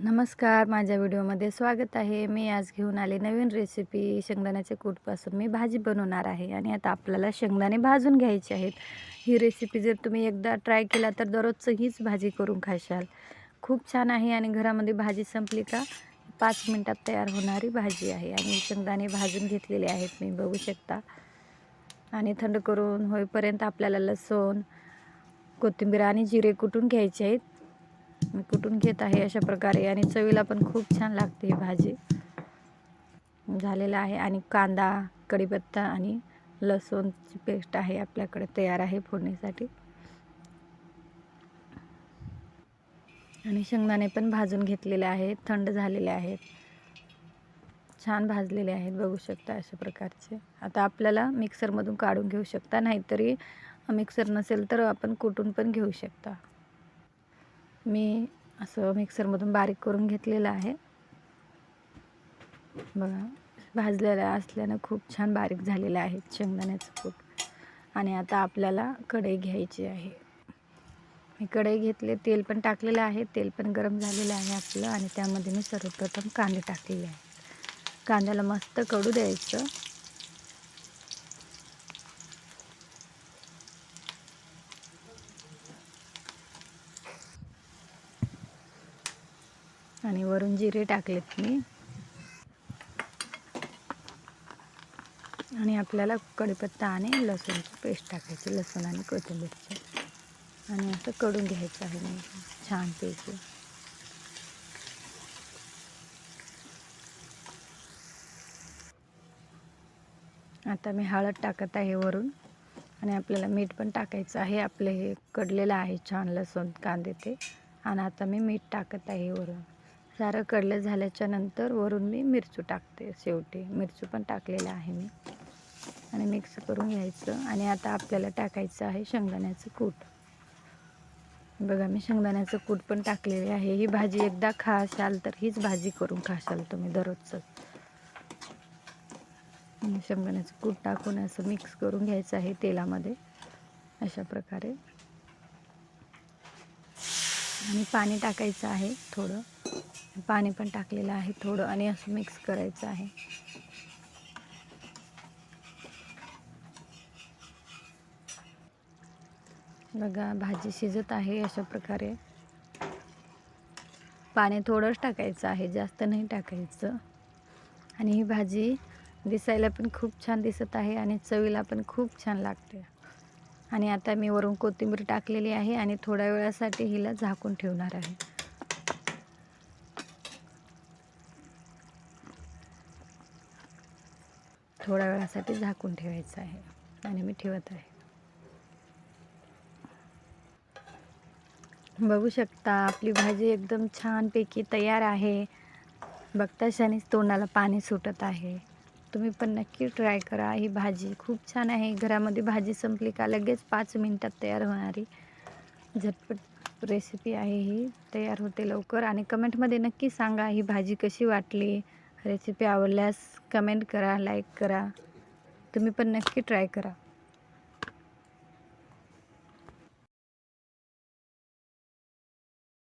नमस्कार, माझ्या व्हिडिओमध्ये स्वागत आहे. मी आज घेऊन आले नवीन रेसिपी. शेंगदाण्याच्या कूटपासून मी भाजी बनवणार आहे आणि आता आपल्याला शेंगदाणे भाजून घ्यायचे आहेत. ही रेसिपी जर तुम्ही एकदा ट्राय केला तर दररोजचं हीच भाजी करून खाशाल. खूप छान आहे आणि घरामध्ये भाजी संपली का 5 मिनिटात तयार होणारी भाजी आहे. आणि शेंगदाणे भाजून घेतलेले आहेत मी, बघू शकता. आणि थंड करून होईपर्यंत आपल्याला लसूण, कोथिंबीर आणि जिरे कुटून घ्यायचे आहेत. मी कुटून घेत आहे अशा प्रकारे आणि चवीला पण खूप छान लागते ही भाजी. झालेला आहे आणि कांदा, कढीपत्ता आणि लसूणची पेस्ट आहे आपल्याकडे तयार आहे फोडणीसाठी. आणि शेंगदाणे पण भाजून घेतलेले आहेत, थंड झालेले आहेत, छान भाजलेले आहेत, बघू शकता अशा प्रकारचे. आता आपल्याला मिक्सरमधून काढून घेऊ शकता, नाहीतरी मिक्सर नसेल तर आपण कुटून पण घेऊ शकता. मी असं मिक्सरमधून बारीक करून घेतलेलं आहे. बघा, भाजलेलं असल्यानं खूप छान बारीक झालेलं आहे शेंगदाण्याचं कूट. आणि आता आपल्याला कढई घ्यायची आहे. मी कढई घेतले, तेल पण टाकलेलं आहे. तेल पण गरम झालेलं आहे आपलं आणि त्यामध्ये मी सर्वप्रथम कांदे टाकलेले आहेत. कांद्याला मस्त कडू द्यायचं. आणि वरून जिरे टाकलेत मी. आणि आपल्याला कढीपत्ता आणि लसूणची पेस्ट टाकायची, लसूण आणि कोथिंबीरची. आणि असं कढून घ्यायचं आहे मी छानपैकी. आता मी हळद टाकत आहे वरून. आणि आपल्याला मीठ पण टाकायचं आहे. आपलं हे कडलेलं आहे छान लसूण कांदे ते. आणि आता मी मीठ टाकत आहे वरून. सारं कडलं झाल्याच्या नंतर वरून मी मिरचू टाकते. शेवटी मिरचू पण टाकलेलं आहे मी. आणि मिक्स करून घ्यायचं. आणि आता आपल्याला टाकायचं आहे शेंगदाण्याचं कूट. बघा, मी शेंगदाण्याचं कूट पण टाकलेले आहे. ही भाजी एकदा खाशाल तर हीच भाजी करून खाशाल तुम्ही दररोजचं. शेंगदाण्याचं कूट टाकून असं मिक्स करून घ्यायचं आहे तेलामध्ये अशा प्रकारे. आणि पाणी टाकायचं आहे थोडं. पाणी पण टाकलेलं आहे थोडं आणि असं मिक्स करायचं आहे. बघा, भाजी शिजत आहे अशा प्रकारे. पाणी थोडंच टाकायचं आहे, जास्त नाही टाकायचं. आणि ही भाजी दिसायला पण खूप छान दिसत आहे आणि चवीला पण खूप छान लागते. आणि आता मी वरून कोथिंबीर टाकलेली आहे आणि थोड्या वेळासाठी हिला झाकून ठेवणार आहे. थोड्या वेळासाठी झाकून ठेवायचं आहे आणि मी ठेवत आहे. बघू शकता, आपली भाजी एकदम छानपैकी तयार आहे. बघताक्षणीच तोंडाला पाणी सुटत आहे. तुम्ही पण नक्की ट्राय करा. ही भाजी खूप छान आहे. घरामध्ये भाजी संपली का लगेच 5 मिनिटात तयार होणारी झटपट रेसिपी आहे ही. तयार होते लवकर. आणि कमेंटमध्ये नक्की सांगा ही भाजी कशी वाटली. रेसिपी आवडल्यास कमेंट करा, लाईक करा. तुम्ही पण नक्की ट्राय करा.